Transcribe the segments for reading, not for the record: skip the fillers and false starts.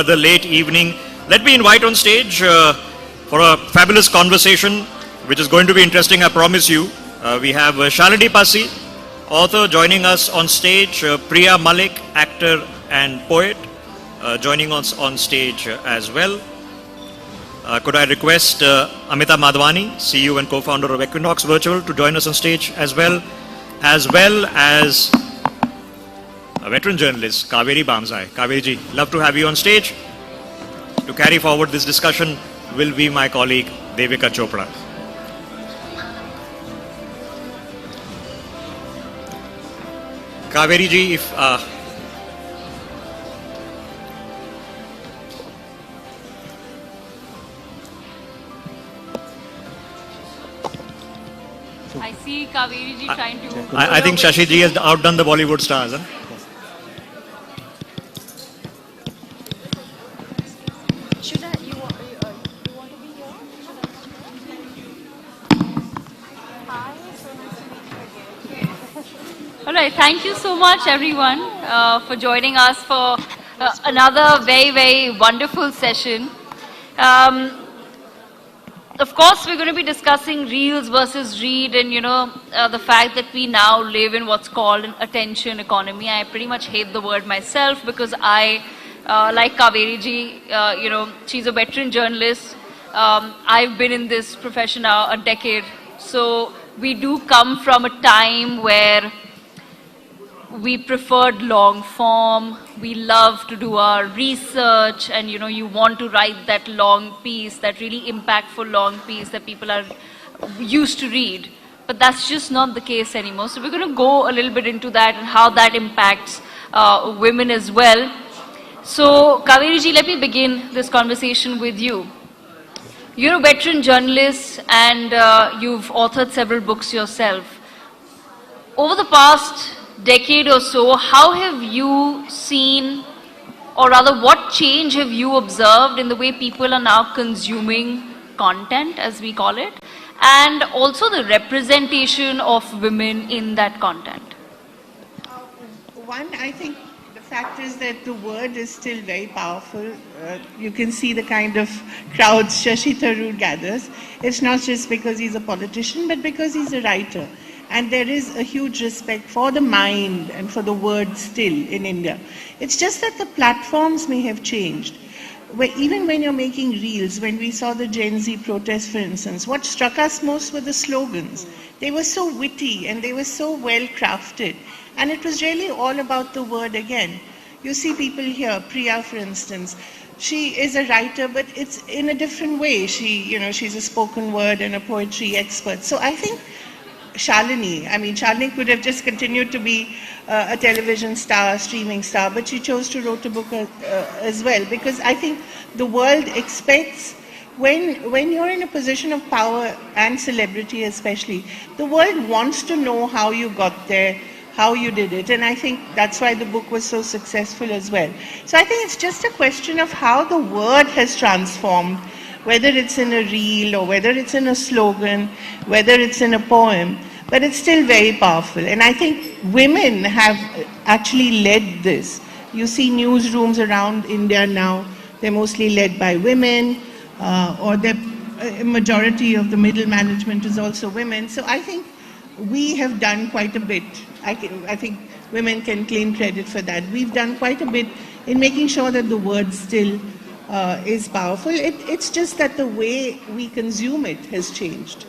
The late evening. Let me invite on stage for a fabulous conversation, which is going to be interesting, I promise you. We have Shalini Pasi, author, joining us on stage. Priya Malik, actor and poet, joining us on stage as well. Could I request Amita Madhwani, CEO and co-founder of Equinox Virtual, to join us on stage as well as a veteran journalist, Kaveri Bamzai. Kaveri ji, love to have you on stage. To carry forward this discussion will be my colleague, Devika Chopra. Kaveri ji, if... I see Kaveri ji trying to... I think Shashi ji has outdone the Bollywood stars. Huh? Should I? You want to be here? Hi, so nice to meet you again. All right, thank you so much, everyone, for joining us for another very, very wonderful session. Of course, we're going to be discussing reels versus read and, the fact that we now live in what's called an attention economy. I pretty much hate the word myself because I, like Kaveri ji, she's a veteran journalist. I've been in this profession now a decade. So we do come from a time where we preferred long form, we love to do our research, and you want to write that long piece, that really impactful long piece that people are used to read. But that's just not the case anymore. So we're going to go a little bit into that and how that impacts women as well. So Kaveri ji, let me begin this conversation with you. You're a veteran journalist and you've authored several books yourself. Over the past decade or so, how have you seen, or rather what change have you observed in the way people are now consuming content, as we call it, and also the representation of women in that content? One, I think the fact is that the word is still very powerful. You can see the kind of crowds Shashi Tharoor gathers. It's not just because he's a politician, but because he's a writer. And there is a huge respect for the mind and for the word still in India. It's just that the platforms may have changed. Even when you're making reels, when we saw the Gen Z protests, for instance, what struck us most were the slogans. They were so witty and they were so well crafted. And it was really all about the word again. You see people here, Priya, for instance, she is a writer, but it's in a different way. She's a spoken word and a poetry expert. So I think Shalini could have just continued to be a television star, a streaming star, but she chose to write a book as well, because I think the world expects, when you're in a position of power and celebrity especially, the world wants to know how you got there, how you did it, and I think that's why the book was so successful as well. So I think it's just a question of how the word has transformed, whether it's in a reel or whether it's in a slogan, whether it's in a poem, but it's still very powerful. And I think women have actually led this. You see newsrooms around India now, they're mostly led by women, or a majority of the middle management is also women. So I think we have done quite a bit. I think women can claim credit for that. We've done quite a bit in making sure that the word still is powerful. It's just that the way we consume it has changed.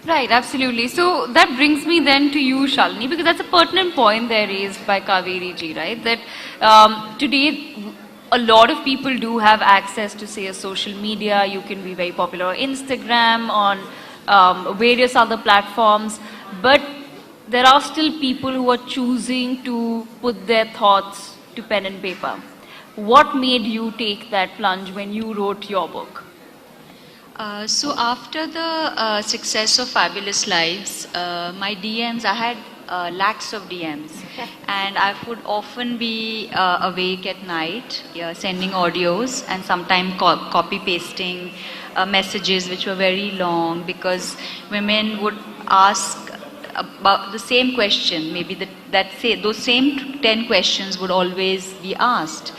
Right, absolutely. So that brings me then to you, Shalini, because that's a pertinent point there raised by Kaveri ji, right? That today a lot of people do have access to, say, a social media. You can be very popular on Instagram, on various other platforms, but there are still people who are choosing to put their thoughts to pen and paper. What made you take that plunge when you wrote your book? So after the success of Fabulous Lives, my DMs, I had lakhs of DMs, and I would often be awake at night, sending audios and sometimes copy pasting messages which were very long, because women would ask about the same question, maybe those same 10 questions would always be asked.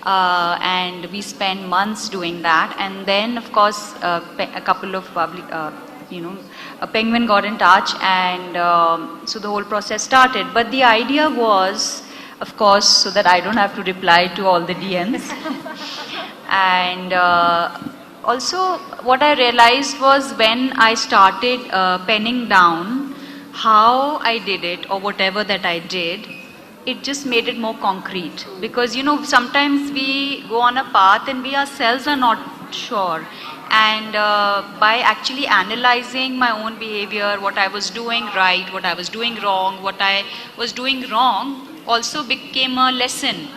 and we spent months doing that. And then, of course, a couple of public, a Penguin got in touch, and so the whole process started. But the idea was, of course, so that I don't have to reply to all the DMs. And also, what I realized was when I started penning down how I did it or whatever that I did, it just made it more concrete. Because, sometimes we go on a path and we ourselves are not sure. And by actually analyzing my own behavior, what I was doing right, what I was doing wrong, what I was doing wrong also became a lesson.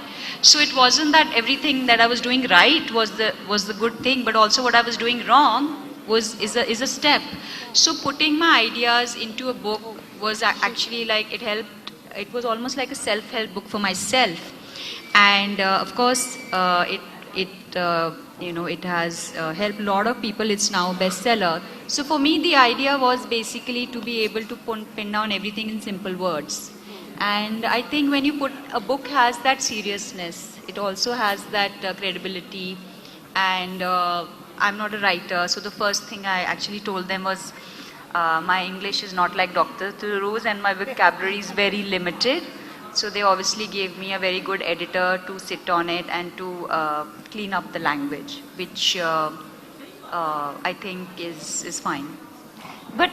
So it wasn't that everything that I was doing right was the good thing, but also what I was doing wrong is a step. So putting my ideas into a book was actually like it helped. It was almost like a self-help book for myself, and of course it has helped a lot of people. It's now a bestseller. So for me, the idea was basically to be able to pin down everything in simple words. And I think when you a book has that seriousness, it also has that credibility. And I'm not a writer, so the first thing I actually told them was my English is not like Dr. Thuru's and my vocabulary is very limited. So they obviously gave me a very good editor to sit on it and to clean up the language, which I think is fine. But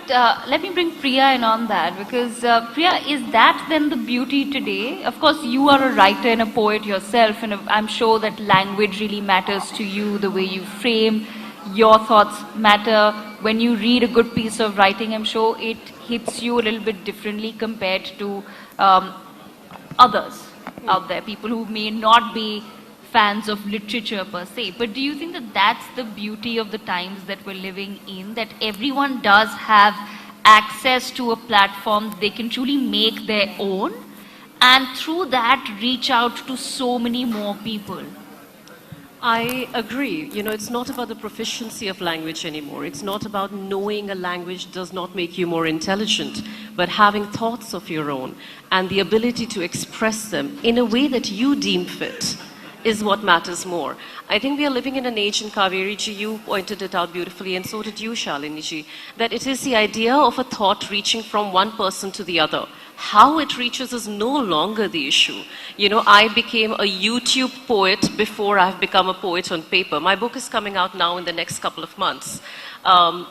let me bring Priya in on that, because Priya, is that then the beauty today? Of course, you are a writer and a poet yourself, and I'm sure that language really matters to you, the way you frame, your thoughts matter. When you read a good piece of writing, I'm sure it hits you a little bit differently compared to others out there, people who may not be fans of literature per se. But do you think that that's the beauty of the times that we're living in, that everyone does have access to a platform they can truly make their own, and through that reach out to so many more people? I agree. It's not about the proficiency of language anymore. It's not about knowing a language does not make you more intelligent, but having thoughts of your own and the ability to express them in a way that you deem fit is what matters more. I think we are living in an age, and Kaveri ji, you pointed it out beautifully, and so did you, Shalini ji, that it is the idea of a thought reaching from one person to the other. How it reaches is no longer the issue. I became a YouTube poet before I've become a poet on paper. My book is coming out now in the next couple of months.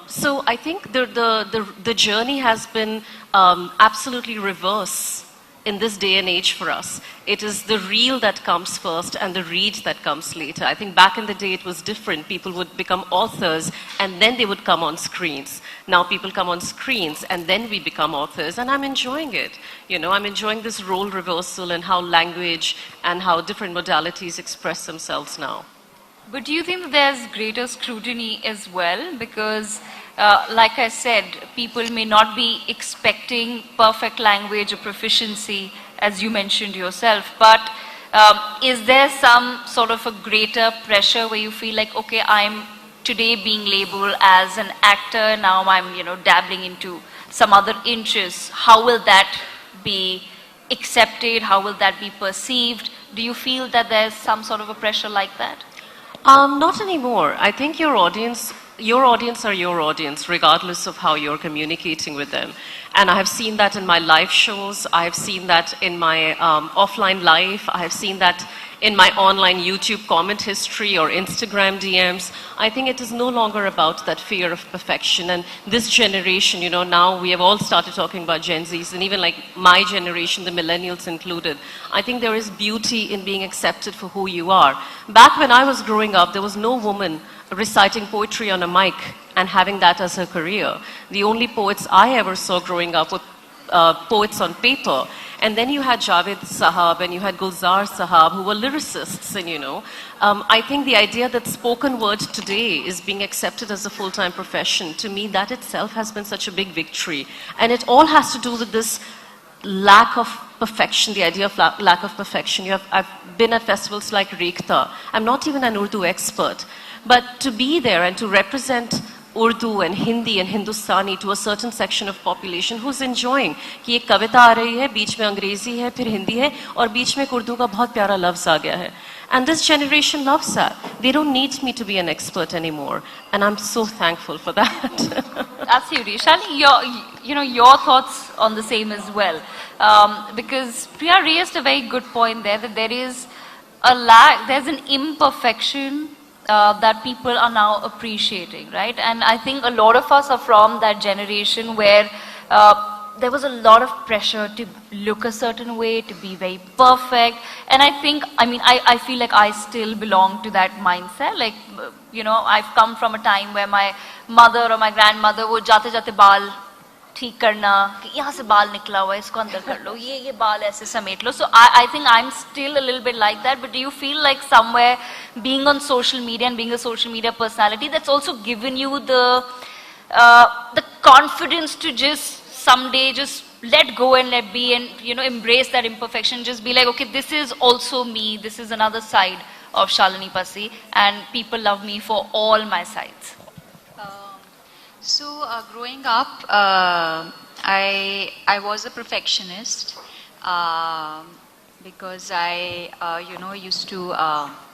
So I think the journey has been absolutely reverse in this day and age for us. It is the reel that comes first and the read that comes later. I think back in the day it was different. People would become authors and then they would come on screens. Now people come on screens and then we become authors, and I'm enjoying it. I'm enjoying this role reversal and how language and how different modalities express themselves now. But do you think that there's greater scrutiny as well? Because like I said, people may not be expecting perfect language or proficiency, as you mentioned yourself, but is there some sort of a greater pressure where you feel like, okay, I'm today being labeled as an actor, now I'm dabbling into some other interests. How will that be accepted? How will that be perceived? Do you feel that there's some sort of a pressure like that? Not anymore. I think your audience are your audience, regardless of how you're communicating with them. And I have seen that in my live shows. I have seen that in my offline life. I have seen that in my online YouTube comment history or Instagram DMs. I think it is no longer about that fear of perfection. And this generation, now we have all started talking about Gen Zs, and even like my generation, the millennials included. I think there is beauty in being accepted for who you are. Back when I was growing up, there was no woman reciting poetry on a mic and having that as her career. The only poets I ever saw growing up were poets on paper. And then you had Javed Sahab and you had Gulzar Sahab, who were lyricists. And I think the idea that spoken word today is being accepted as a full-time profession, to me that itself has been such a big victory. And it all has to do with this lack of perfection, the idea of lack of perfection. I've been at festivals like Rekhta. I'm not even an Urdu expert. But to be there and to represent Urdu and Hindi and Hindustani to a certain section of population who's enjoying कि एक कविता आ रही है, बीच में अंग्रेजी है, फिर हिंदी है, और बीच में एक उर्दू का बहुत प्यारा लफ्ज आ गया है. And this generation loves that. They don't need me to be an expert anymore, and I'm so thankful for that. Absolutely. Shalini, your thoughts on the same as well. Because Priya raised a very good point there, that there is a lack, there's an imperfection that people are now appreciating, right? And I think a lot of us are from that generation where there was a lot of pressure to look a certain way, to be very perfect. And I feel like I still belong to that mindset. Like, I've come from a time where my mother or my grandmother would jate jate baal ठीक करना कि यहाँ से बाल निकला हुआ है इसको अंदर कर लो ये बाल ऐसे समेट लो. So I think I'm still a little bit like that, but do you feel like somewhere being on social media and being a social media personality, that's also given you the confidence to just someday just let go and let be and embrace that imperfection, just be like, okay, this is also me, this is another side of Shalini Pasi, and people love me for all my sides? So growing up, I was a perfectionist because I used to.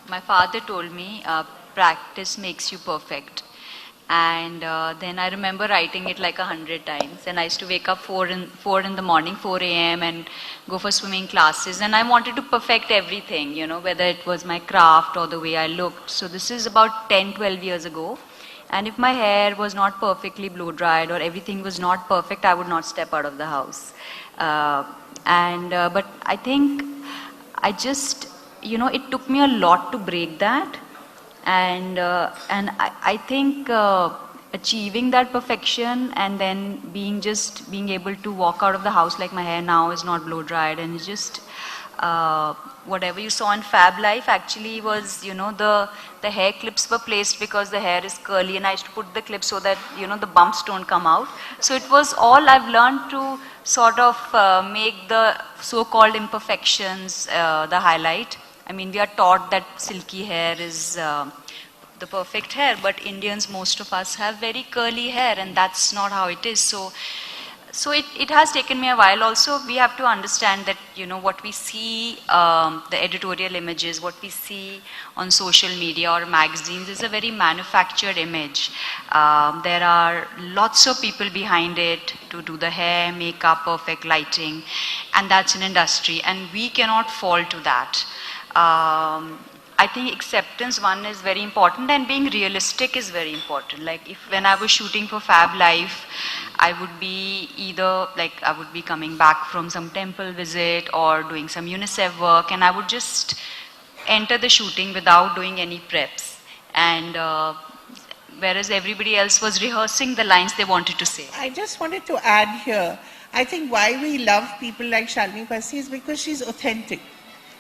My father told me practice makes you perfect, and then I remember writing it like 100 times. And I used to wake up 4 in the morning, 4 a.m. and go for swimming classes. And I wanted to perfect everything, whether it was my craft or the way I looked. So this is about 10, 12 years ago. And if my hair was not perfectly blow dried or everything was not perfect, I would not step out of the house. But I think I just, it took me a lot to break that. And I think achieving that perfection and then being able to walk out of the house like my hair now is not blow dried, and it's just whatever you saw in Fab Life actually was, the hair clips were placed because the hair is curly, and I used to put the clips so that, the bumps don't come out. So it was all I've learned to sort of make the so-called imperfections the highlight. I mean, we are taught that silky hair is the perfect hair, but Indians, most of us have very curly hair, and that's not how it is. So it has taken me a while. Also, we have to understand that, what we see, the editorial images, what we see on social media or magazines is a very manufactured image. There are lots of people behind it to do the hair, makeup, perfect lighting, and that's an industry, and we cannot fall to that. I think acceptance, one, is very important, and being realistic is very important. Like when I was shooting for Fab Life, I would be either I would be coming back from some temple visit or doing some UNICEF work, and I would just enter the shooting without doing any preps. And whereas everybody else was rehearsing the lines they wanted to say. I just wanted to add here, I think why we love people like Shalini Pasi is because she's authentic.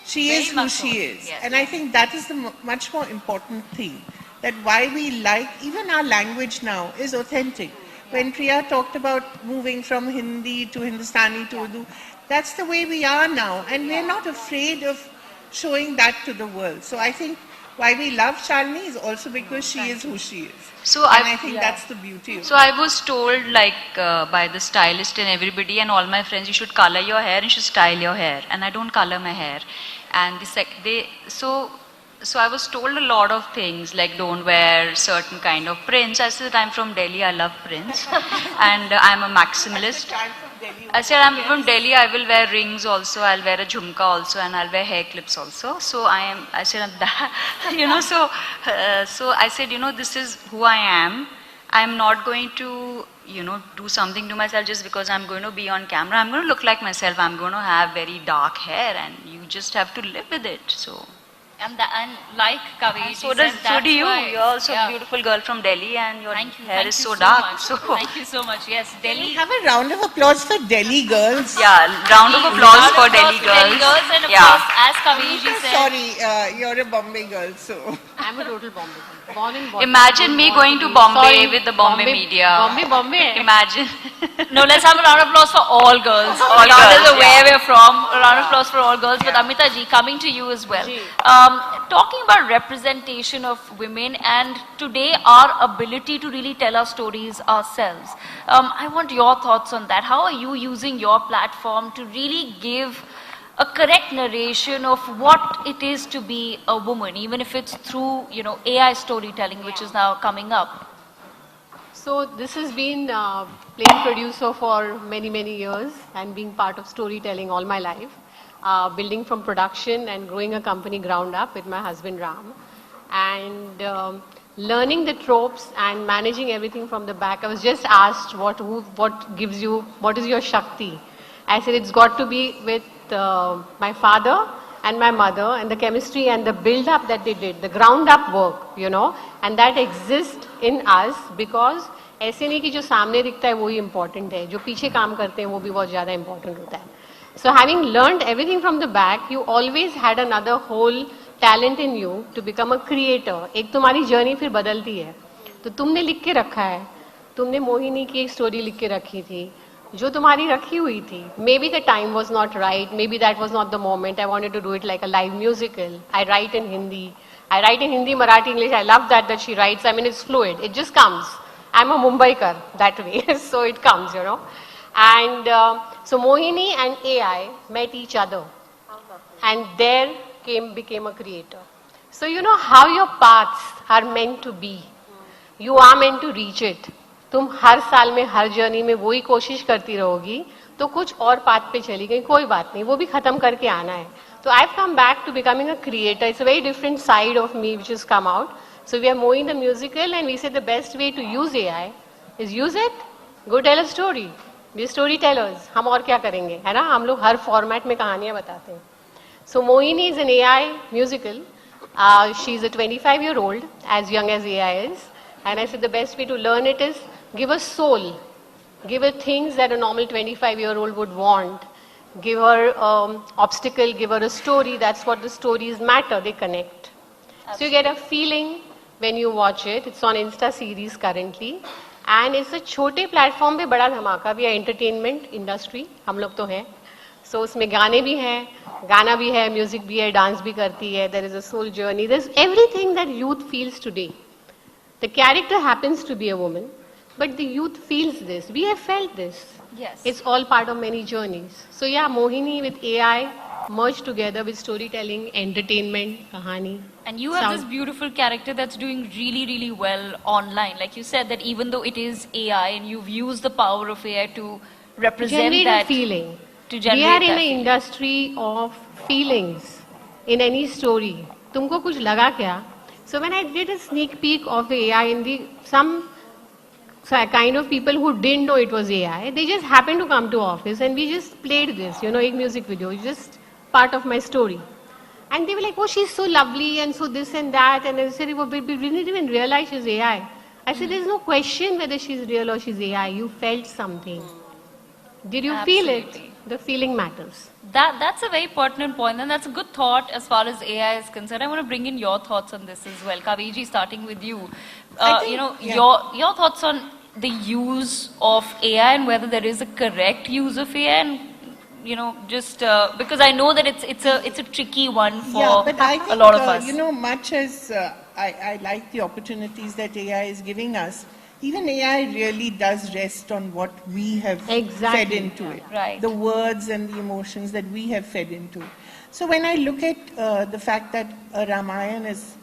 She is who she is. Yes. And I think that is the much more important thing. That why we like, even our language now is authentic. When Priya talked about moving from Hindi to Hindustani to Urdu, that's the way we are now. And we're not afraid of showing that to the world. So I think why we love Shalini is also because she is who she is. So I think that's the beauty of it. So I was told by the stylist and everybody and all my friends, you should color your hair and you should style your hair. And I don't color my hair. And so I was told a lot of things like don't wear certain kind of prints. I said I'm from Delhi, I love prints. And I'm a maximalist. I said I'm from Delhi, I will wear rings also, I'll wear a jhumka also, and I'll wear hair clips also. So I said that, so I said, this is who I am. I'm not going to, do something to myself just because I'm going to be on camera. I'm going to look like myself. I'm going to have very dark hair, and you just have to live with it. So. And like Kaveri, So do you. You're also a beautiful girl from Delhi, and your hair is so dark. So thank you so much. Yes, Delhi. Have a round of applause for Delhi girls. Yeah, round of applause for Delhi girls. And of course, as Kaveri said. Sorry, you're a Bombay girl, so. I'm a total Bombay. Born in Bombay. Imagine me going to Bombay with the Bombay media. Bombay. Imagine. No, let's have a round of applause for all girls. All Regardless girls, of where we're from, a round of applause for all girls. But Amita ji, coming to you as well. Talking about representation of women and today our ability to really tell our stories ourselves. I want your thoughts on that. How are you using your platform to really give a correct narration of what it is to be a woman, even if it's through, AI storytelling, which is now coming up? So this has been playing producer for many, many years and being part of storytelling all my life. Building from production and growing a company ground up with my husband Ram. And learning the tropes and managing everything from the back. I was just asked what is your Shakti? I said it's got to be with my father and my mother and the chemistry and the build up that they did, the ground up work, and that exists in us because ऐसे नहीं कि जो सामने दिखता है वही important है, जो पीछे काम करते हैं वो भी बहुत ज़्यादा important होता है. So having learned everything from the back, you always had another whole talent in you to become a creator. एक तुम्हारी journey फिर बदलती है. तो तुमने लिख के रखा है, तुमने मोहिनी की एक story लिख के रखी थी, जो तुम्हारी रखी हुई थी. Maybe the time was not right, maybe that was not the moment. I wanted to do it like a live musical. I write in Hindi, Marathi, English. I love that she writes. I mean, it's fluid. It just comes. I'm a Mumbaikar that way, so it comes, And so Mohini and AI met each other, and there became a creator. So you know how your paths are meant to be. You are meant to reach it. तुम हर साल में हर journey में वही कोशिश करती रहोगी तो कुछ और पाथ पे चली गई, कोई बात नहीं, वो भी खत्म करके आना है. So I've come back to becoming a creator. It's a very different side of me which has come out. So we are moving the musical and we said the best way to use AI is use it, go tell a story. We are storytellers. हम और क्या करेंगे, है ना? हम लोग हर format में कहानियाँ बताते हैं. So Mohini is an AI musical. She's a 25-year-old, as young as AI is. And I said the best way to learn it is give her soul. Give her things that a normal 25-year-old would want. Give her obstacle, give her a story. That's what the stories matter. They connect. Absolutely. So you get a feeling when you watch it. It's on Insta series currently. And it's a छोटे platform पे बड़ा धमाका. We are entertainment industry. हम लोग तो हैं. So उसमें गाने भी हैं, गाना भी है, music भी है, dance भी करती है. There is a soul journey. There's everything that youth feels today. The character happens to be a woman, but the youth feels this. We have felt this. Yes. It's all part of many journeys. So yeah, Mohini with AI merged together with storytelling, entertainment, kahani. And you have this beautiful character that's doing really, really well online. Like you said, that even though it is AI and you've used the power of AI to represent generate that. A feeling. To generate we are in an industry of feelings in any story. तुमको कुछ लगा क्या? So when I did a sneak peek of the AI in some kind of people who didn't know it was AI, they just happened to come to office and we just played this, a music video, it's just part of my story. And they were like, oh, she's so lovely and so this and that. And I said, we didn't even realize she's AI. I said, there's no question whether she's real or she's AI. You felt something. Did you feel it? The feeling matters. That's a very pertinent point, and that's a good thought as far as AI is concerned. I want to bring in your thoughts on this as well. Kaviji, starting with you. Your thoughts on the use of AI and whether there is a correct use of AI, and just because I know that it's a tricky one for but I think, a lot of us. Much as I like the opportunities that AI is giving us, even AI really does rest on what we have fed into it. Right. The words and the emotions that we have fed into. So when I look at the fact that Ramayana is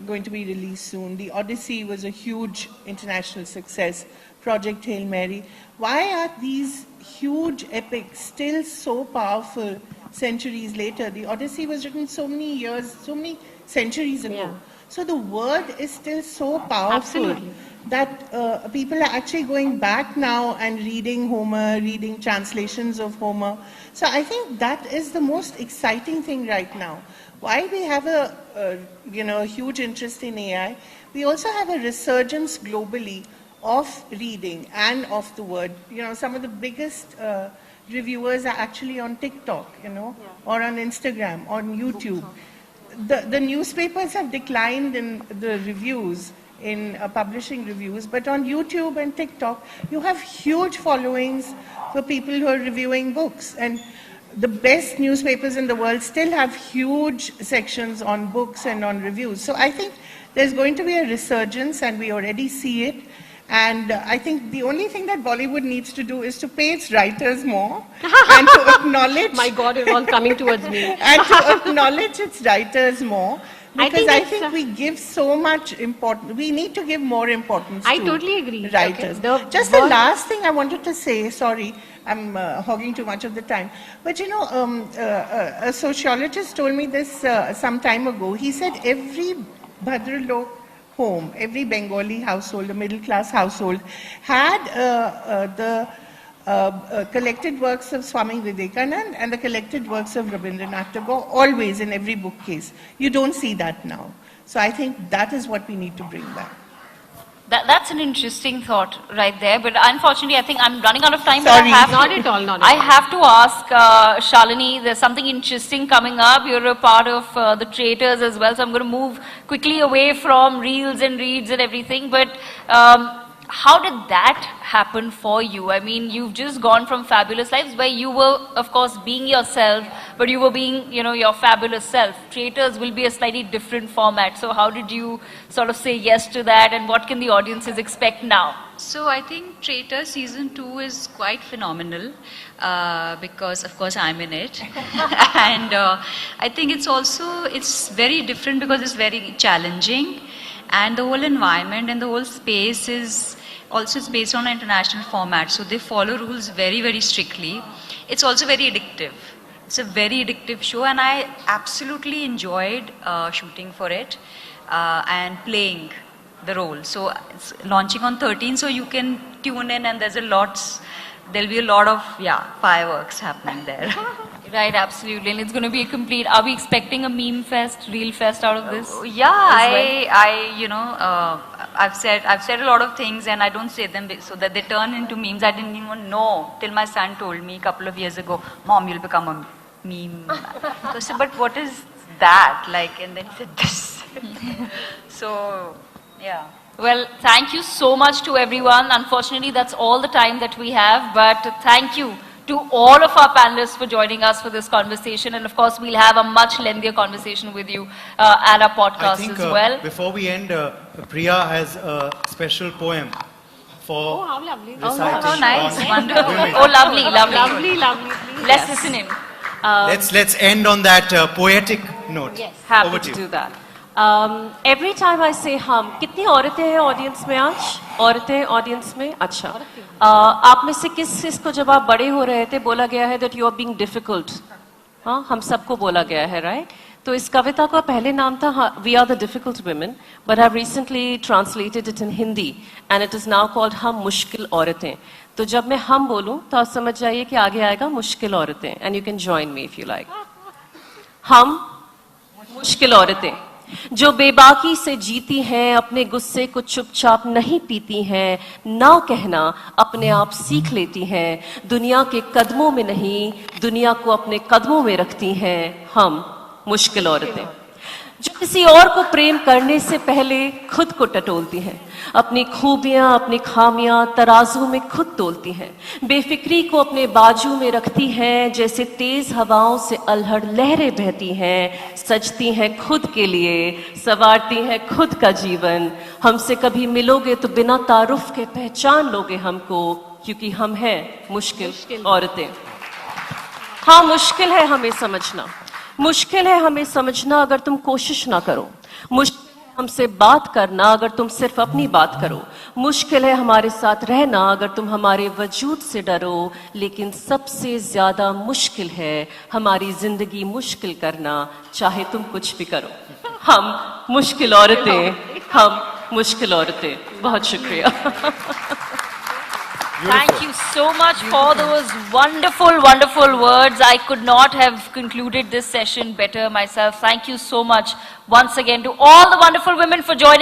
going to be released soon, the Odyssey was a huge international success, Project Hail Mary, why are these huge epics still so powerful centuries later? The Odyssey was written so many centuries ago. Yeah. So the word is still so powerful. Absolutely. That people are actually going back now and reading Homer, reading translations of Homer. So I think that is the most exciting thing right now. While we have a huge interest in AI, we also have a resurgence globally of reading and of the word. Some of the biggest reviewers are actually on TikTok, or on Instagram, on YouTube. The newspapers have declined in the reviews, in publishing reviews, but on YouTube and TikTok, you have huge followings for people who are reviewing books. And the best newspapers in the world still have huge sections on books and on reviews. So I think there's going to be a resurgence, and we already see it. And I think the only thing that Bollywood needs to do is to pay its writers more and to acknowledge... My God, it's all coming towards me. And to acknowledge its writers more. Because I it's, think we give so much importance. We need to give more importance I to totally agree. writers. Okay. Just the last thing I wanted to say, sorry, I'm hogging too much of the time. But you know, a sociologist told me this some time ago. He said every Bhadralok home, every Bengali household, a middle class household, had the collected works of Swami Vivekananda and the collected works of Rabindranath Tagore, always in every bookcase. You don't see that now. So I think that is what we need to bring back. That's an interesting thought right there, but unfortunately I think I'm running out of time. Sorry. But I have Not to, at all, not at I all. have to ask Shalini, there's something interesting coming up. You're a part of the Traitors as well, so I'm going to move quickly away from reels and reads and everything, but how did that happen for you? I mean, you've just gone from Fabulous Lives where you were, of course, being yourself, but you were being, you know, your fabulous self. Traitors will be a slightly different format. So how did you sort of say yes to that, and what can the audiences expect now? So I think Traitor season 2 is quite phenomenal because of course I'm in it and I think it's very different because it's very challenging, and the whole environment and the whole space is also based on an international format, so they follow rules very, very strictly. It's also very addictive. It's a very addictive show, and I absolutely enjoyed shooting for it and playing the role. So it's launching on 13, so you can tune in, and there'll be a lot of fireworks happening there. Right, absolutely. And it's going to be a complete, are we expecting a meme fest, reel fest out of this? I've said a lot of things, and I don't say them so that they turn into memes. I didn't even know till my son told me a couple of years ago, "Mom, you'll become a meme." So I said, "But what is that?" And then he said this. So, yeah. Well, thank you so much to everyone. Unfortunately, that's all the time that we have, but thank you to all of our panelists for joining us for this conversation, and of course we'll have a much lengthier conversation with you at our podcast as well. Before we end, Priya has a special poem for how lovely. reciting how nice, on wonderful. women. Oh, lovely, lovely. Lovely, lovely. Please. Let's listen in. Let's end on that poetic note. Yes. Happy Over to to you. do that. Every time I say हम, कितनी औरतें हैं audience में आज? औरतें audience में? अच्छा. आप में से किस को जब आप बड़े हो रहे थे बोला गया है that you are being difficult? हाँ, हम सबको बोला गया है, right? तो इस कविता का पहले नाम था We Are the Difficult Women, but I've recently translated it in Hindi, and it is now called हम मुश्किल औरतें. तो जब मैं हम बोलूं तो आप समझ जाइए कि आगे आएगा मुश्किल औरतें, and you can join me if you like. हम मुश्किल औरतें जो बेबाकी से जीती हैं, अपने गुस्से को चुपचाप नहीं पीती हैं, ना कहना अपने आप सीख लेती हैं, दुनिया के कदमों में नहीं दुनिया को अपने कदमों में रखती हैं, हम मुश्किल औरतें जो किसी और को प्रेम करने से पहले खुद को टटोलती हैं, अपनी खूबियां अपनी खामियां तराजू में खुद तोलती हैं, बेफिक्री को अपने बाजू में रखती हैं, जैसे तेज हवाओं से अल्हड़ लहरें बहती हैं, सजती हैं खुद के लिए, संवारती हैं खुद का जीवन, हमसे कभी मिलोगे तो बिना तारुफ के पहचान लोगे हमको, क्योंकि हम हैं मुश्किल औरतें. हाँ, मुश्किल है हमें समझना, मुश्किल है हमें समझना अगर तुम कोशिश ना करो, मुश्किल है हमसे बात करना अगर तुम सिर्फ अपनी बात करो, मुश्किल है हमारे साथ रहना अगर तुम हमारे वजूद से डरो, लेकिन सबसे ज्यादा मुश्किल है हमारी जिंदगी मुश्किल करना, चाहे तुम कुछ भी करो. हम मुश्किल औरतें, हम मुश्किल औरतें. बहुत शुक्रिया. Thank you so much for those wonderful, wonderful words. I could not have concluded this session better myself. Thank you so much once again to all the wonderful women for joining